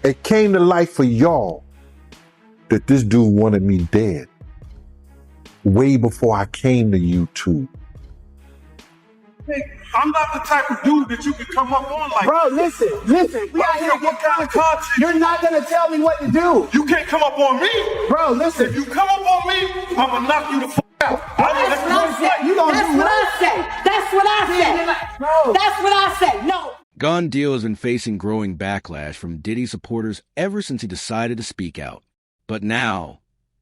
It came to light for y'all that this dude wanted me dead way before I came to YouTube. I'm not the type of dude that you can come up on like. Bro, listen. We out here what kind of content? You're not gonna tell me what to do. You can't come up on me. Bro, listen. If you come up on me, I'm gonna knock you the fuck out. That's what I say. That's what I say. No. Gun Deal has been facing growing backlash from Diddy supporters ever since he decided to speak out. But now,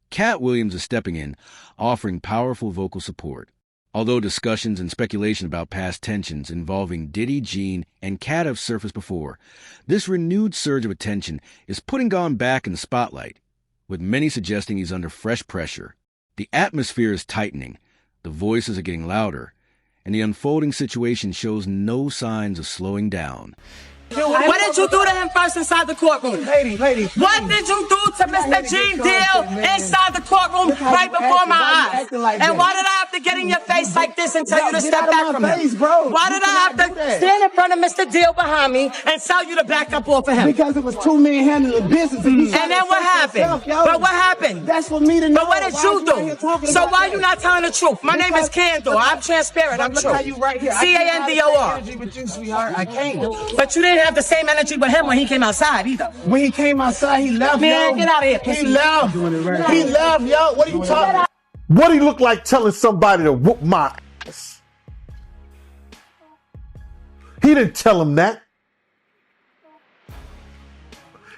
Katt Williams is stepping in, offering powerful vocal support. Although discussions and speculation about past tensions involving Diddy, Gene, and Katt have surfaced before, this renewed surge of attention is putting Gon back in the spotlight, with many suggesting he's under fresh pressure. The atmosphere is tightening, the voices are getting louder, and the unfolding situation shows no signs of slowing down. What did you do to him first inside the courtroom? Lady. What did you do to Mr. Gene Deal inside the courtroom right before my eyes? And why did I have to get in your face like this and tell you to step back from him? Why did I have to stand in front of Mr. Deal behind me and tell you to back up off of him? Because it was two men handling business. And then what happened? But what happened? That's for me to know. But what did you do? So why are you not telling the truth? My name is Candor. I'm transparent. I'm true. C-A-N-D-O-R. I can't. But you didn't have the same energy with him when he came outside either. When he came outside, he left. Man, get out of here. He left. He left, yo. What are you talking about? What he look like telling somebody to whoop my ass? He didn't tell him that.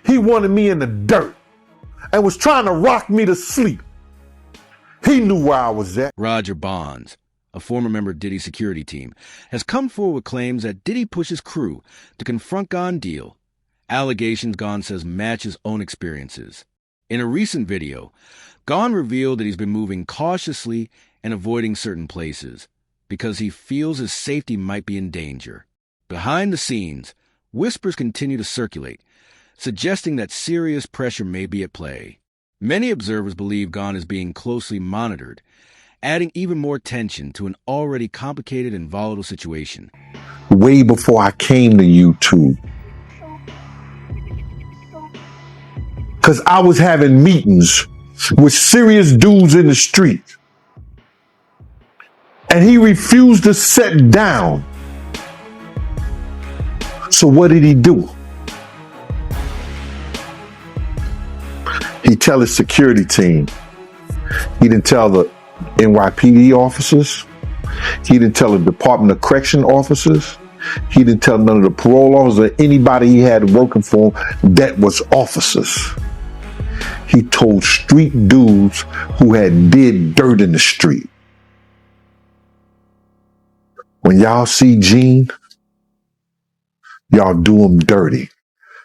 He wanted me in the dirt and was trying to rock me to sleep. He knew where I was at. Roger Bonds, a former member of Diddy's security team, has come forward with claims that Diddy pushed his crew to confront Gon Deal, allegations Gon says match his own experiences. In a recent video, Gon revealed that he's been moving cautiously and avoiding certain places because he feels his safety might be in danger. Behind the scenes, whispers continue to circulate, suggesting that serious pressure may be at play. Many observers believe Gon is being closely monitored, adding even more tension to an already complicated and volatile situation. Way before I came to YouTube. Because I was having meetings with serious dudes in the street. And he refused to sit down. So what did he do? He tell his security team. He didn't tell the NYPD officers. He didn't tell the Department of Correction officers. He didn't tell none of the parole officers or anybody he had working for him that was officers. He told street dudes who had did dirt in the street. When y'all see Gene, y'all do him dirty.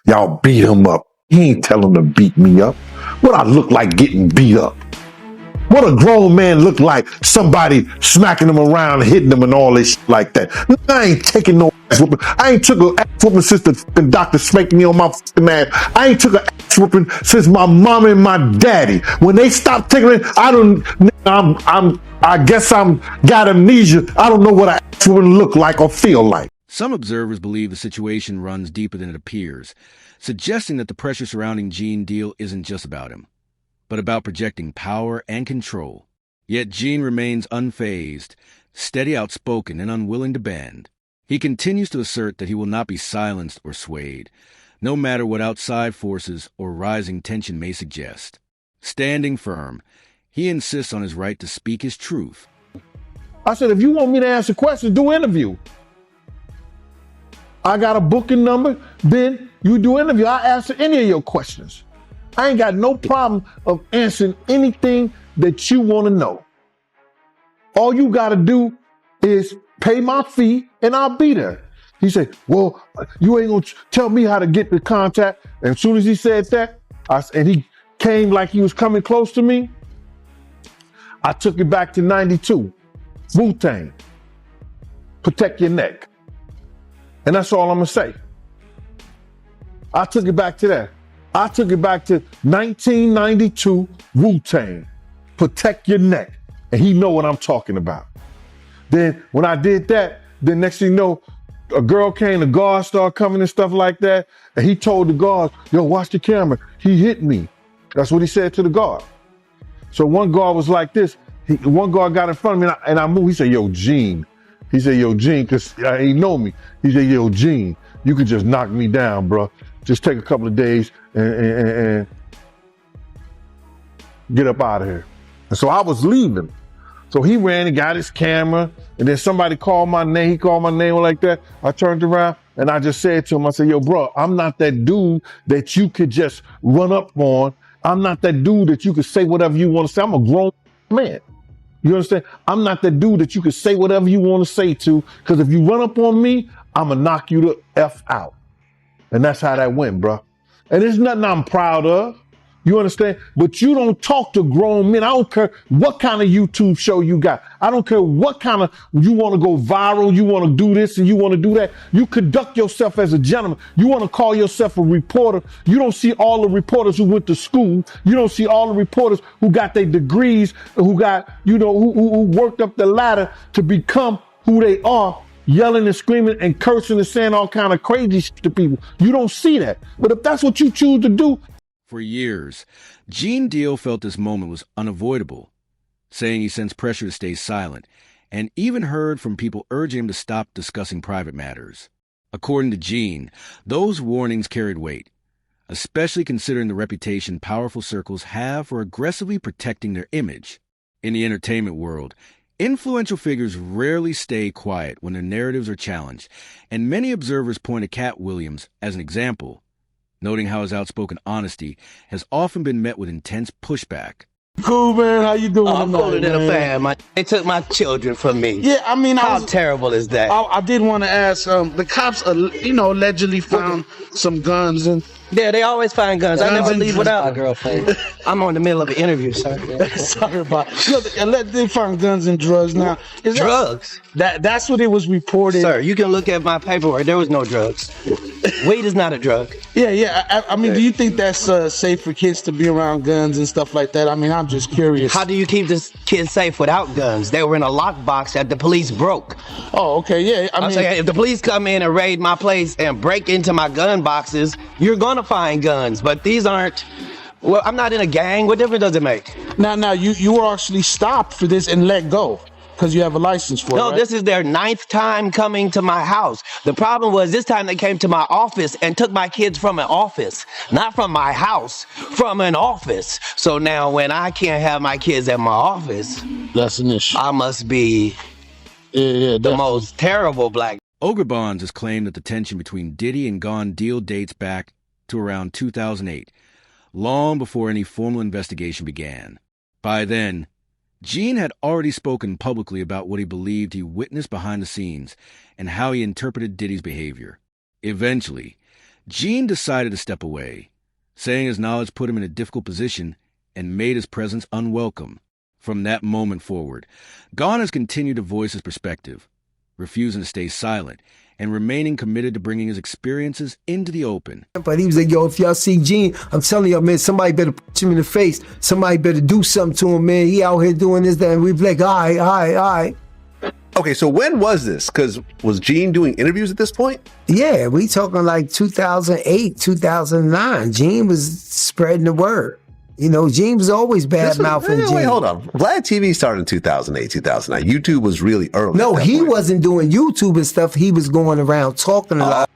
Y'all beat him up. He ain't tell him to beat me up. What I look like getting beat up? What a grown man look like? Somebody smacking him around, hitting him and all this shit like that. I ain't taking no ass whooping. I ain't took an ass whooping since the fucking doctor spanked me on my fucking ass. I ain't took an ass whooping since my mom and my daddy. When they stopped taking it, I guess I'm got amnesia. I don't know what an ass whooping look like or feel like. Some observers believe the situation runs deeper than it appears, suggesting that the pressure surrounding Gene Deal isn't just about him, but about projecting power and control. Yet Gene remains unfazed, steady, outspoken, and unwilling to bend. He continues to assert that he will not be silenced or swayed, no matter what outside forces or rising tension may suggest. Standing firm, he insists on his right to speak his truth. I said, if you want me to answer questions, do interview. I got a booking number, then you do interview. I answer any of your questions. I ain't got no problem of answering anything that you want to know. All you got to do is pay my fee and I'll be there. He said, well, you ain't going to tell me how to get the contact. And as soon as he said that, and he came like he was coming close to me, I took it back to 92. Wu-Tang. Protect your neck. And that's all I'm going to say. I took it back to that. I took it back to 1992 Wu-Tang. Protect your neck. And he know what I'm talking about. Then when I did that, then next thing you know, a girl came, the guard started coming and stuff like that, and he told the guard, yo, watch the camera. He hit me. That's what he said to the guard. So one guard was like this. One guard got in front of me and I moved. He said, yo, Gene. He said, yo, Gene, because he know me. He said, yo, Gene, you could just knock me down, bro. Just take a couple of days and get up out of here. And so I was leaving. So he ran and got his camera, and then somebody called my name. He called my name like that. I turned around and I just said to him, I said, yo, bro, I'm not that dude that you could just run up on. I'm not that dude that you could say whatever you want to say. I'm a grown man. You understand? I'm not that dude that you could say whatever you want to say to, because if you run up on me, I'm going to knock you the F out. And that's how that went, bro. And there's nothing I'm proud of. You understand? But you don't talk to grown men. I don't care what kind of YouTube show you got. I don't care what kind of, you want to go viral, you want to do this and you want to do that. You conduct yourself as a gentleman. You want to call yourself a reporter. You don't see all the reporters who went to school. You don't see all the reporters who got their degrees, who got, you know, who worked up the ladder to become who they are, yelling and screaming and cursing and saying all kind of crazy shit to people. You don't see that. But if that's what you choose to do. For years, Gene Deal felt this moment was unavoidable, saying he sensed pressure to stay silent, and even heard from people urging him to stop discussing private matters. According to Gene, those warnings carried weight, especially considering the reputation powerful circles have for aggressively protecting their image. In the entertainment world, influential figures rarely stay quiet when their narratives are challenged, and many observers point to Katt Williams as an example, noting how his outspoken honesty has often been met with intense pushback. Cool, man. How you doing? I'm cooler than a fan. They took my children from me. Yeah, I mean, how terrible is that? I did want to ask. The cops, allegedly found some guns and. Yeah, they always find guns. I never leave without. My girlfriend. I'm on the middle of an interview, sir. Sorry about. They found guns and drugs. Now, is drugs? That's what it was reported. Sir, you can look at my paperwork. There was no drugs. Weed is not a drug. Yeah. I mean, do you think that's safe for kids to be around guns and stuff like that? I mean, I'm just curious. How do you keep this kids safe without guns? They were in a lockbox that the police broke. Oh, okay, yeah. I'm saying, if the police come in and raid my place and break into my gun boxes, you're gonna find guns. But these aren't. Well, I'm not in a gang. What difference does it make? Now, you were actually stopped for this and let go. Because you have a license for it, No, right? This is their 9th time coming to my house. The problem was this time they came to my office and took my kids from an office. Not from my house, from an office. So now when I can't have my kids at my office, that's an issue. I must be the most terrible black. Ogre Bonds has claimed that the tension between Diddy and Gone Deal dates back to around 2008, long before any formal investigation began. By then, Gene had already spoken publicly about what he believed he witnessed behind the scenes and how he interpreted Diddy's behavior. Eventually, Gene decided to step away, saying his knowledge put him in a difficult position and made his presence unwelcome. From that moment forward, Gone has continued to voice his perspective, refusing to stay silent and remaining committed to bringing his experiences into the open. But he was like, yo, if y'all see Gene, I'm telling y'all, man, somebody better punch him in the face. Somebody better do something to him, man. He out here doing this, that. And we be like, all right. Okay, so when was this? Because was Gene doing interviews at this point? Yeah, we talking like 2008, 2009. Gene was spreading the word. You know, Gene was always bad-mouthing Gene. Wait, hold on. Vlad TV started in 2008, 2009. YouTube was really early. No, he wasn't doing YouTube and stuff. He was going around talking a lot.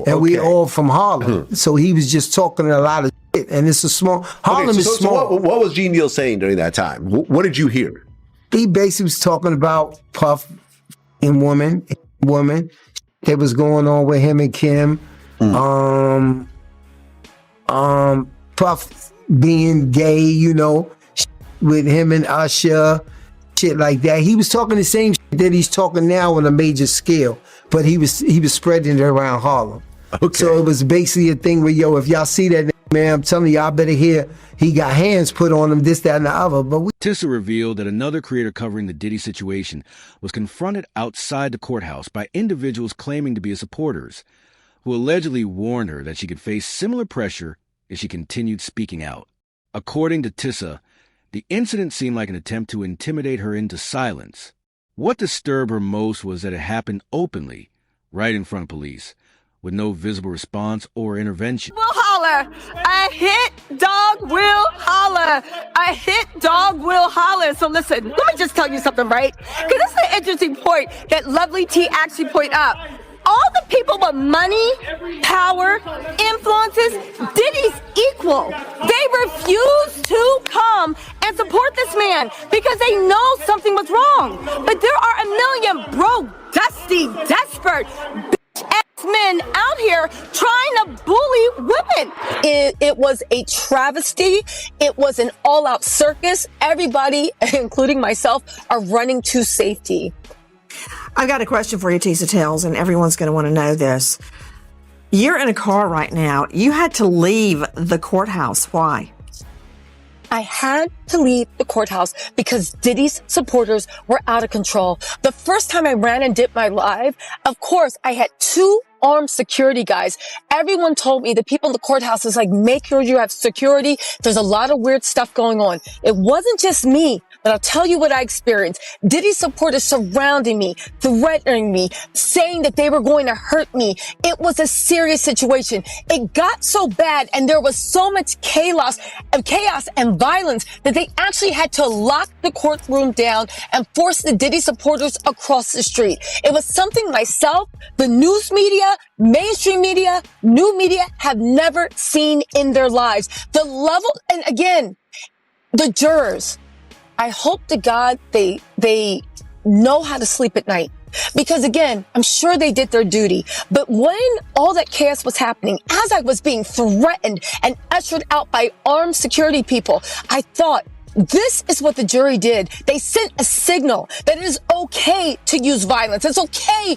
And we all from Harlem. So he was just talking a lot of shit. And it's a small, Harlem is small. So what was Gene Deal saying during that time? What did you hear? He basically was talking about Puff and woman that was going on with him and Kim. Puff being gay, you know, with him and Usher, shit like that. He was talking the same shit that he's talking now on a major scale, but he was spreading it around Harlem. Okay. So it was basically a thing where, yo, if y'all see that, man, I'm telling y'all better hear he got hands put on him, this, that, and the other. But Tissa revealed that another creator covering the Diddy situation was confronted outside the courthouse by individuals claiming to be his supporters, who allegedly warned her that she could face similar pressure if she continued speaking out. According to Tissa, the incident seemed like an attempt to intimidate her into silence. What disturbed her most was that it happened openly, right in front of police, with no visible response or intervention. Will holler. A hit dog will holler. A hit dog will holler. So listen, let me just tell you something, right? Because this is an interesting point that Lovely T actually point out. All the people with money, power, influences, Diddy's equal. They refuse to come and support this man because they know something was wrong. But there are a million broke, dusty, desperate bitch-ass men out here trying to bully women. It was a travesty. It was an all-out circus. Everybody, including myself, are running to safety. I've got a question for you, Tisa Tells, and everyone's going to want to know this. You're in a car right now. You had to leave the courthouse. Why? I had to leave the courthouse because Diddy's supporters were out of control. The first time I ran and did my live, of course, I had 2 armed security guys. Everyone told me, the people in the courthouse is like, make sure you have security. There's a lot of weird stuff going on. It wasn't just me, but I'll tell you what I experienced. Diddy supporters surrounding me, threatening me, saying that they were going to hurt me. It was a serious situation. It got so bad and there was so much chaos and violence that they actually had to lock the courtroom down and force the Diddy supporters across the street. It was something myself, the news media, mainstream media, new media have never seen in their lives. The level, and again, the jurors, I hope to God they know how to sleep at night. Because again, I'm sure they did their duty. But when all that chaos was happening, as I was being threatened and ushered out by armed security people, I thought, this is what the jury did. They sent a signal that it is okay to use violence. It's okay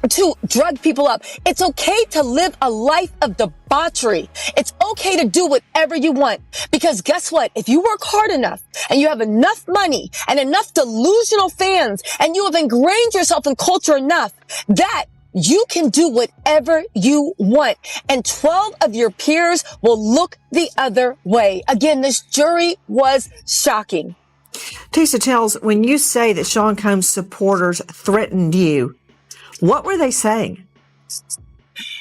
to drug people up. It's okay to live a life of debauchery. It's okay to do whatever you want. Because guess what? If you work hard enough and you have enough money and enough delusional fans and you have ingrained yourself in culture enough that you can do whatever you want. And 12 of your peers will look the other way. Again, this jury was shocking. Tisa Tells, when you say that Sean Combs supporters threatened you, what were they saying?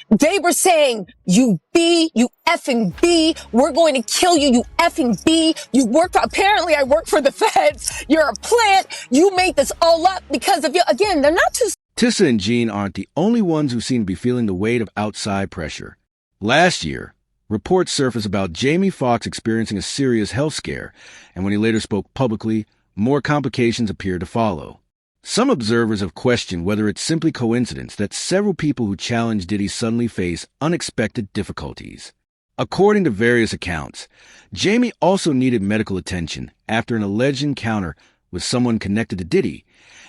They were saying, you effing B, we're going to kill you, you effing B. Apparently I work for the feds. You're a plant. You made this all up because of you. Again, they're not too. Tissa and Gene aren't the only ones who seem to be feeling the weight of outside pressure. Last year, reports surfaced about Jamie Foxx experiencing a serious health scare, and when he later spoke publicly, more complications appeared to follow. Some observers have questioned whether it's simply coincidence that several people who challenge Diddy suddenly face unexpected difficulties. According to various accounts, Jamie also needed medical attention after an alleged encounter with someone connected to Diddy,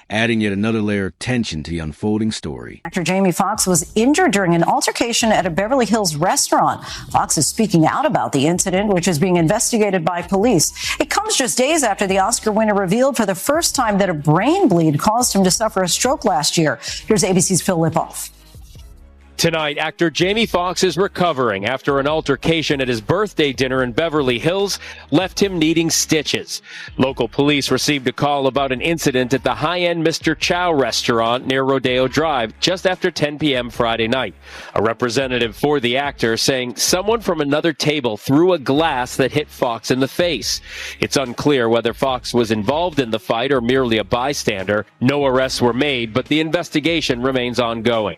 adding yet another layer of tension to the unfolding story. Actor Jamie Foxx was injured during an altercation at a Beverly Hills restaurant. Foxx is speaking out about the incident, which is being investigated by police. It comes just days after the Oscar winner revealed for the first time that a brain bleed caused him to suffer a stroke last year. Here's ABC's Phil Lipoff. Tonight, actor Jamie Foxx is recovering after an altercation at his birthday dinner in Beverly Hills left him needing stitches. Local police received a call about an incident at the high-end Mr. Chow restaurant near Rodeo Drive just after 10 p.m. Friday night. A representative for the actor saying someone from another table threw a glass that hit Foxx in the face. It's unclear whether Foxx was involved in the fight or merely a bystander. No arrests were made, but the investigation remains ongoing.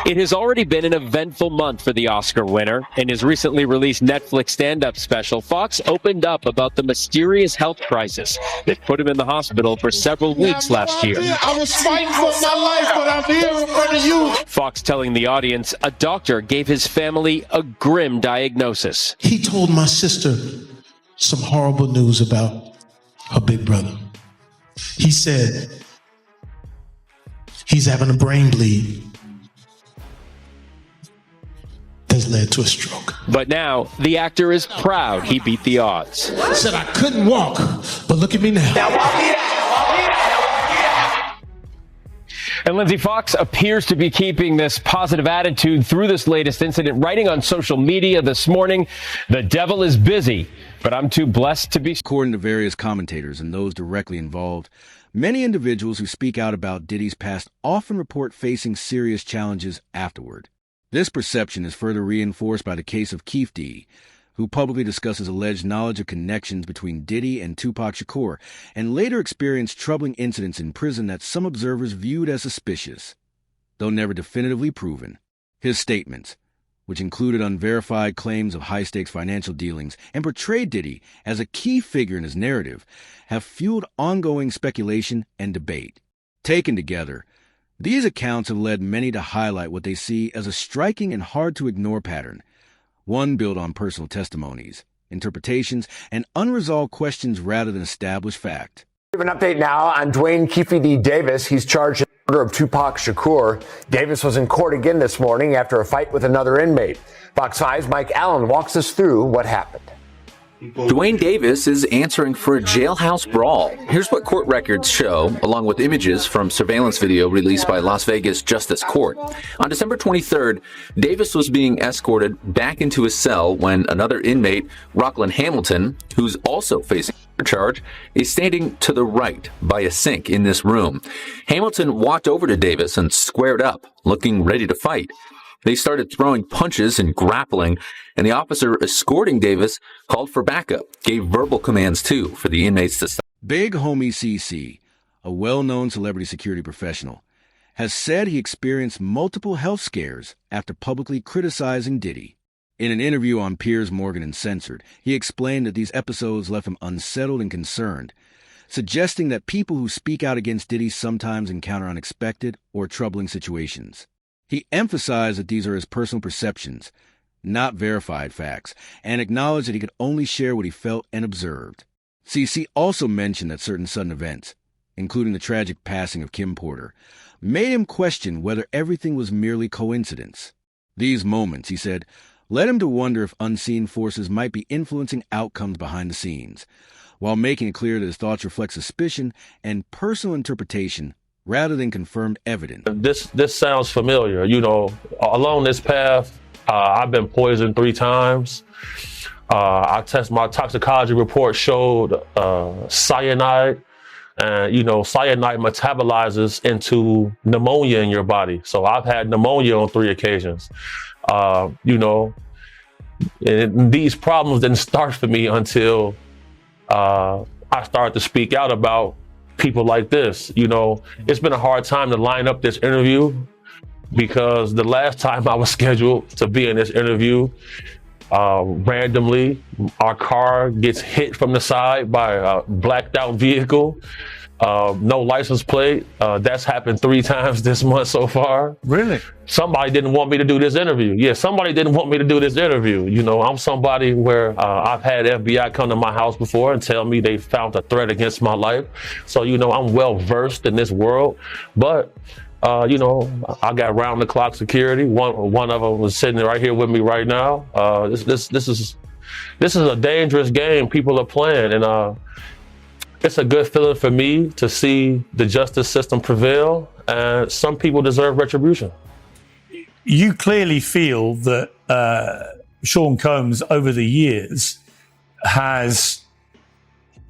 It has already been an eventful month for the Oscar winner. In his recently released Netflix stand-up special, Foxx opened up about the mysterious health crisis that put him in the hospital for several weeks last year. I was fighting for my life, but I'm here in front of you. Foxx telling the audience a doctor gave his family a grim diagnosis. He told my sister some horrible news about her big brother. He said he's having a brain bleed that's led to a stroke. But now, the actor is proud he beat the odds. Said I couldn't walk, but look at me now. And Lindsay, Foxx appears to be keeping this positive attitude through this latest incident, writing on social media this morning, "The devil is busy, but I'm too blessed to be..." According to various commentators and those directly involved, Many individuals who speak out about Diddy's past often report facing serious challenges afterward. This perception is further reinforced by the case of Keith D, who publicly discusses alleged knowledge of connections between Diddy and Tupac Shakur, and later experienced troubling incidents in prison that some observers viewed as suspicious, though never definitively proven. His statements, which included unverified claims of high-stakes financial dealings and portrayed Diddy as a key figure in his narrative, have fueled ongoing speculation and debate. Taken together, these accounts have led many to highlight what they see as a striking and hard-to-ignore pattern, one built on personal testimonies, interpretations, and unresolved questions rather than established fact. We have an update now on Dwayne Keefe D. Davis. He's charged in the murder of Tupac Shakur. Davis was in court again this morning after a fight with another inmate. Fox 5's Mike Allen walks us through what happened. Dwayne Davis is answering for a jailhouse brawl. Here's what court records show, along with images from surveillance video released by Las Vegas Justice Court. On December 23rd, Davis was being escorted back into his cell when another inmate, Rockland Hamilton, who's also facing a charge, is standing to the right by a sink in this room. Hamilton walked over to Davis and squared up, looking ready to fight. They started throwing punches and grappling, and the officer escorting Davis called for backup, gave verbal commands too for the inmates to stop. Big Homie CC, a well-known celebrity security professional, has said he experienced multiple health scares after publicly criticizing Diddy. In an interview on Piers Morgan Uncensored, he explained that these episodes left him unsettled and concerned, suggesting that people who speak out against Diddy sometimes encounter unexpected or troubling situations. He emphasized that these are his personal perceptions, not verified facts, and acknowledged that he could only share what he felt and observed. CC also mentioned that certain sudden events, including the tragic passing of Kim Porter, made him question whether everything was merely coincidence. These moments, he said, led him to wonder if unseen forces might be influencing outcomes behind the scenes, while making it clear that his thoughts reflect suspicion and personal interpretation rather than confirmed evidence. This sounds familiar. You know, along this path, I've been poisoned 3 times. My toxicology report showed cyanide. And, you know, cyanide metabolizes into pneumonia in your body. So I've had pneumonia on 3 occasions. You know, and these problems didn't start for me until I started to speak out about people like this. You know, it's been a hard time to line up this interview because the last time I was scheduled to be in this interview, randomly, our car gets hit from the side by a blacked out vehicle. No license plate. That's happened 3 times this month so far. Really? Somebody didn't want me to do this interview. Yeah, somebody didn't want me to do this interview. You know, I'm somebody where I've had FBI come to my house before and tell me they found a threat against my life. So, you know, I'm well versed in this world. But, you know, I got round the clock security. One of them was sitting right here with me right now. This is a dangerous game people are playing, and it's a good feeling for me to see the justice system prevail, and some people deserve retribution. You clearly feel that Sean Combs over the years has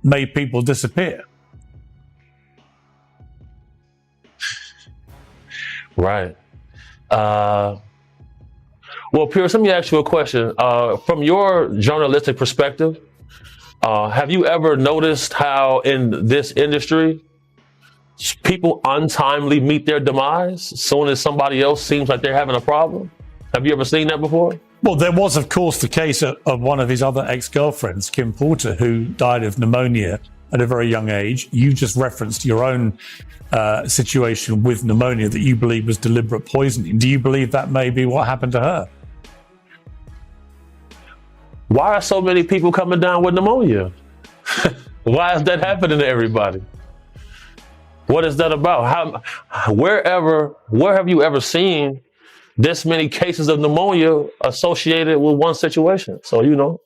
made people disappear. Right. Well, Pierce, let me ask you a question. From your journalistic perspective, have you ever noticed how in this industry, people untimely meet their demise as soon as somebody else seems like they're having a problem? Have you ever seen that before? Well, there was, of course, the case of one of his other ex-girlfriends, Kim Porter, who died of pneumonia at a very young age. You just referenced your own situation with pneumonia that you believe was deliberate poisoning. Do you believe that may be what happened to her? Why are so many people coming down with pneumonia? Why is that happening to everybody? What is that about? Where have you ever seen this many cases of pneumonia associated with one situation? So, you know.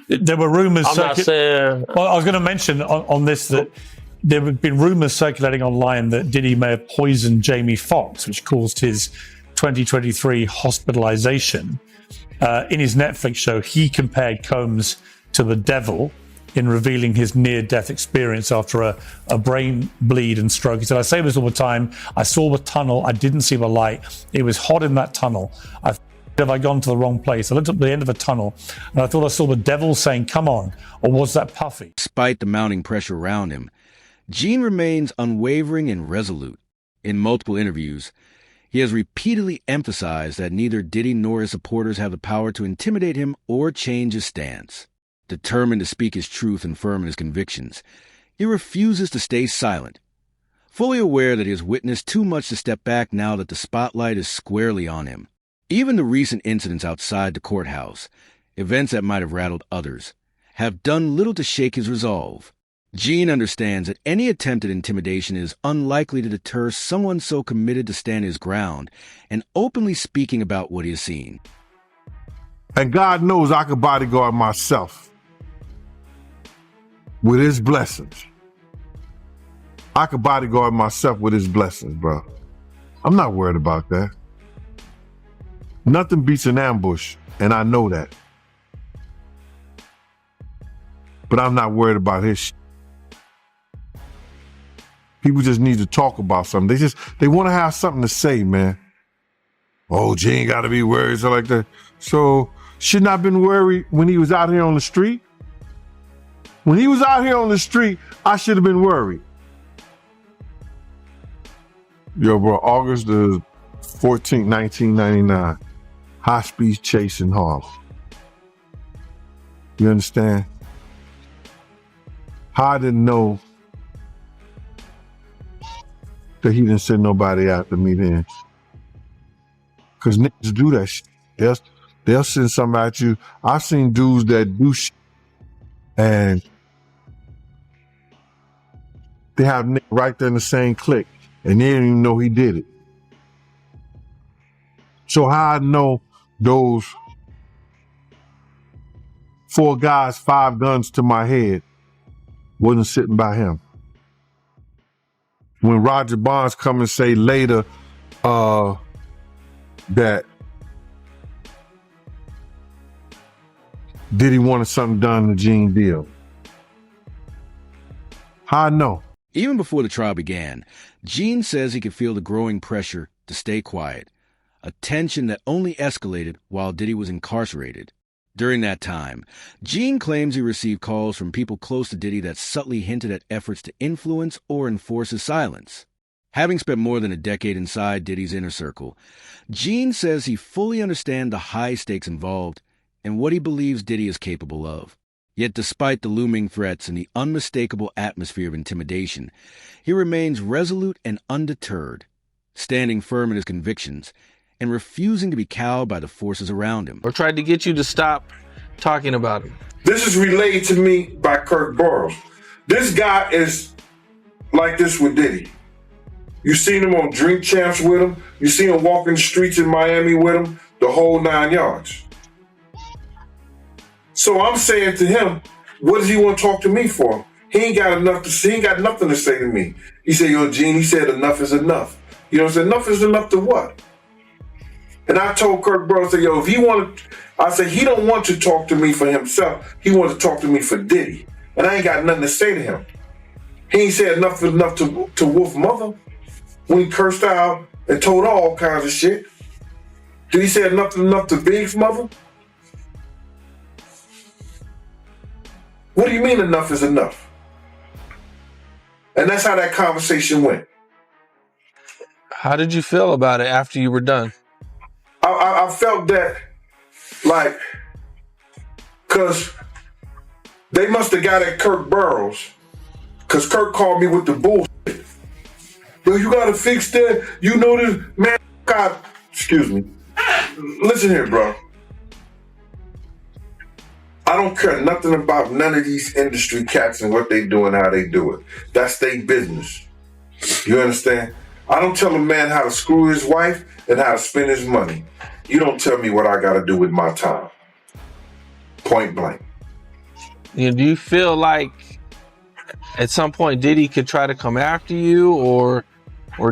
There were rumors. I'm not saying. Well, I was going to mention on this that there have been rumors circulating online that Diddy may have poisoned Jamie Foxx, which caused his 2023 hospitalization. In his Netflix show, he compared Combs to the devil. in revealing his near-death experience after a brain bleed and stroke. He said, I say this all the time. I saw the tunnel. I didn't see the light. It was hot in that tunnel. Have I gone to the wrong place? I looked at the end of the tunnel and I thought I saw the devil saying, come on, or was that Puffy? Despite the mounting pressure around him, Gene remains unwavering and resolute. In multiple interviews, he has repeatedly emphasized that neither Diddy nor his supporters have the power to intimidate him or change his stance. Determined to speak his truth and firm in his convictions, he refuses to stay silent, fully aware that he has witnessed too much to step back now that the spotlight is squarely on him. Even the recent incidents outside the courthouse, events that might have rattled others, have done little to shake his resolve. Gene understands that any attempt at intimidation is unlikely to deter someone so committed to stand his ground and openly speaking about what he has seen. And God knows I could bodyguard myself with his blessings. I could bodyguard myself with his blessings, bro. I'm not worried about that. Nothing beats an ambush, and I know that. But I'm not worried about his shit. People just need to talk about something. They want to have something to say, man. Oh, Gene got to be worried, so like that. So, shouldn't I have been worried when he was out here on the street? When he was out here on the street, I should have been worried. Yo, bro, August the 14th, 1999. High-speed chase in Harlem. You understand? How I didn't know that he didn't send nobody after me then. Because niggas do that shit. They'll send somebody at you. I've seen dudes that do shit and they have niggas right there in the same clique and they didn't even know he did it. So how I know those 4 guys, 5 guns to my head wasn't sitting by him. When Roger Bonds come and say later that Diddy wanted something done to Gene Deal. How I know? Even before the trial began, Gene says he could feel the growing pressure to stay quiet, a tension that only escalated while Diddy was incarcerated. During that time, Gene claims he received calls from people close to Diddy that subtly hinted at efforts to influence or enforce his silence. Having spent more than a decade inside Diddy's inner circle, Gene says he fully understands the high stakes involved and what he believes Diddy is capable of. Yet despite the looming threats and the unmistakable atmosphere of intimidation, he remains resolute and undeterred, standing firm in his convictions and refusing to be cowed by the forces around him. Or tried to get you to stop talking about him. This is relayed to me by Kirk Burrows. This guy is like this with Diddy. You seen him on Drink Champs with him. You seen him walking the streets in Miami with him, the whole 9 yards. So I'm saying to him, what does he want to talk to me for? He ain't got enough to say. He ain't got nothing to say to me. He said, yo, Gene, he said enough is enough. You know what I'm saying? Enough is enough to what? And I told Kirk Burrows, yo, if he wanted, I said, he don't want to talk to me for himself. He wants to talk to me for Diddy. And I ain't got nothing to say to him. He ain't said enough is enough to Wolf Mother when he cursed out and told her all kinds of shit. Did he say enough is enough to Big's mother? What do you mean enough is enough? And that's how that conversation went. How did you feel about it after you were done? I felt that, like, because they must have got at Kirk Burrows, because Kirk called me with the bullshit. Yo, you got to fix that. You know this. Man, God, excuse me. Listen here, bro. I don't care nothing about none of these industry cats and what they do and how they do it. That's their business. You understand? I don't tell a man how to screw his wife and how to spend his money. You don't tell me what I got to do with my time. Point blank. Do you feel like at some point Diddy could try to come after you or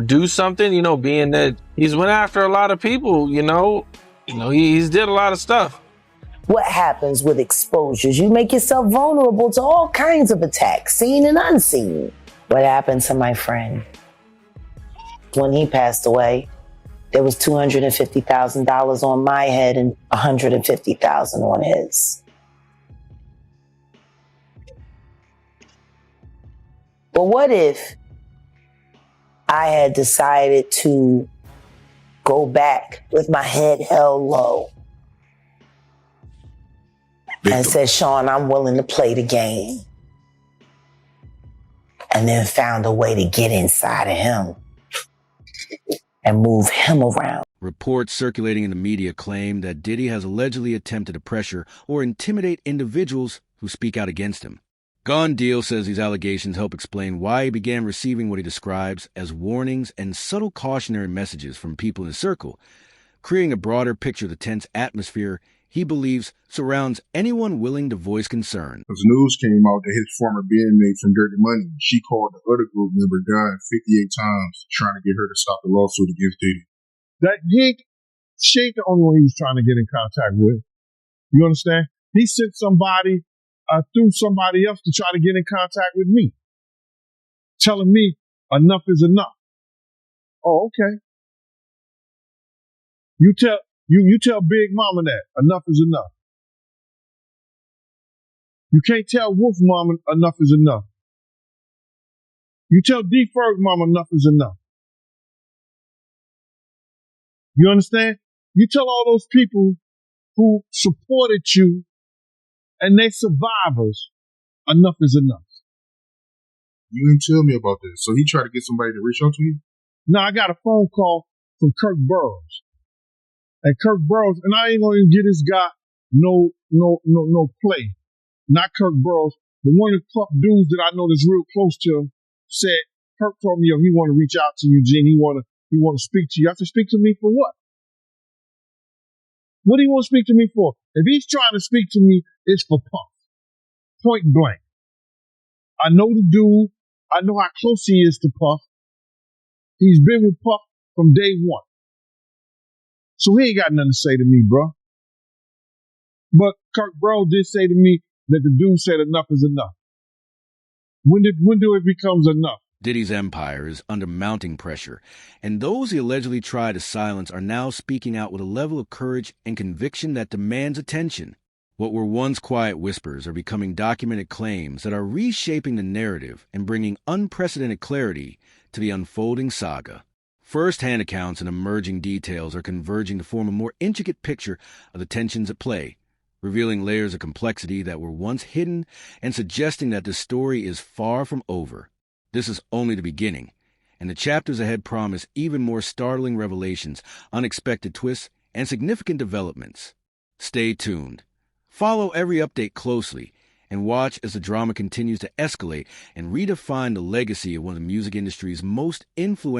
do something, you know, being that he's went after a lot of people, you know, he's did a lot of stuff. what happens with exposures. You make yourself vulnerable to all kinds of attacks, seen and unseen. What happened to my friend? When he passed away, there was $250,000 on my head and $150,000 on his. But what if I had decided to go back with my head held low and said, Sean, I'm willing to play the game, and then found a way to get inside of him and move him around? Reports circulating in the media claim that Diddy has allegedly attempted to pressure or intimidate individuals who speak out against him. Gone Deal says these allegations help explain why he began receiving what he describes as warnings and subtle cautionary messages from people in his circle, creating a broader picture of the tense atmosphere he believes surrounds anyone willing to voice concern. Because news came out that his former bandmate from Dirty Money, she called the other group member Gunn 58 times trying to get her to stop the lawsuit against Diddy. She ain't the only one he was trying to get in contact with. You understand? He sent somebody through somebody else to try to get in contact with me, telling me enough is enough. Oh, okay. You tell Big Mama that enough is enough. You can't tell Wolf Mama enough is enough. You tell D Ferg Mama enough is enough. You understand? You tell all those people who supported you and they survivors, enough is enough. You didn't tell me about this. So he tried to get somebody to reach out to you? No, I got a phone call from Kirk Burroughs. And Kirk Burroughs, and I ain't gonna get this guy no play. Not Kirk Burroughs. The one of the dudes that I know that's real close to him said, Kirk told me, he want to reach out to you, Gene. He want to speak to you. I said, speak to me for what? What do you want to speak to me for? If he's trying to speak to me, it's for Puff. Point blank. I know the dude. I know how close he is to Puff. He's been with Puff from day one. So he ain't got nothing to say to me, bro. But Kirk Bro did say to me that the dude said enough is enough. When do it becomes enough? Diddy's empire is under mounting pressure, and those he allegedly tried to silence are now speaking out with a level of courage and conviction that demands attention. What were once quiet whispers are becoming documented claims that are reshaping the narrative and bringing unprecedented clarity to the unfolding saga. First-hand accounts and emerging details are converging to form a more intricate picture of the tensions at play, revealing layers of complexity that were once hidden and suggesting that the story is far from over. This is only the beginning, and the chapters ahead promise even more startling revelations, unexpected twists, and significant developments. Stay tuned. Follow every update closely, and watch as the drama continues to escalate and redefine the legacy of one of the music industry's most influential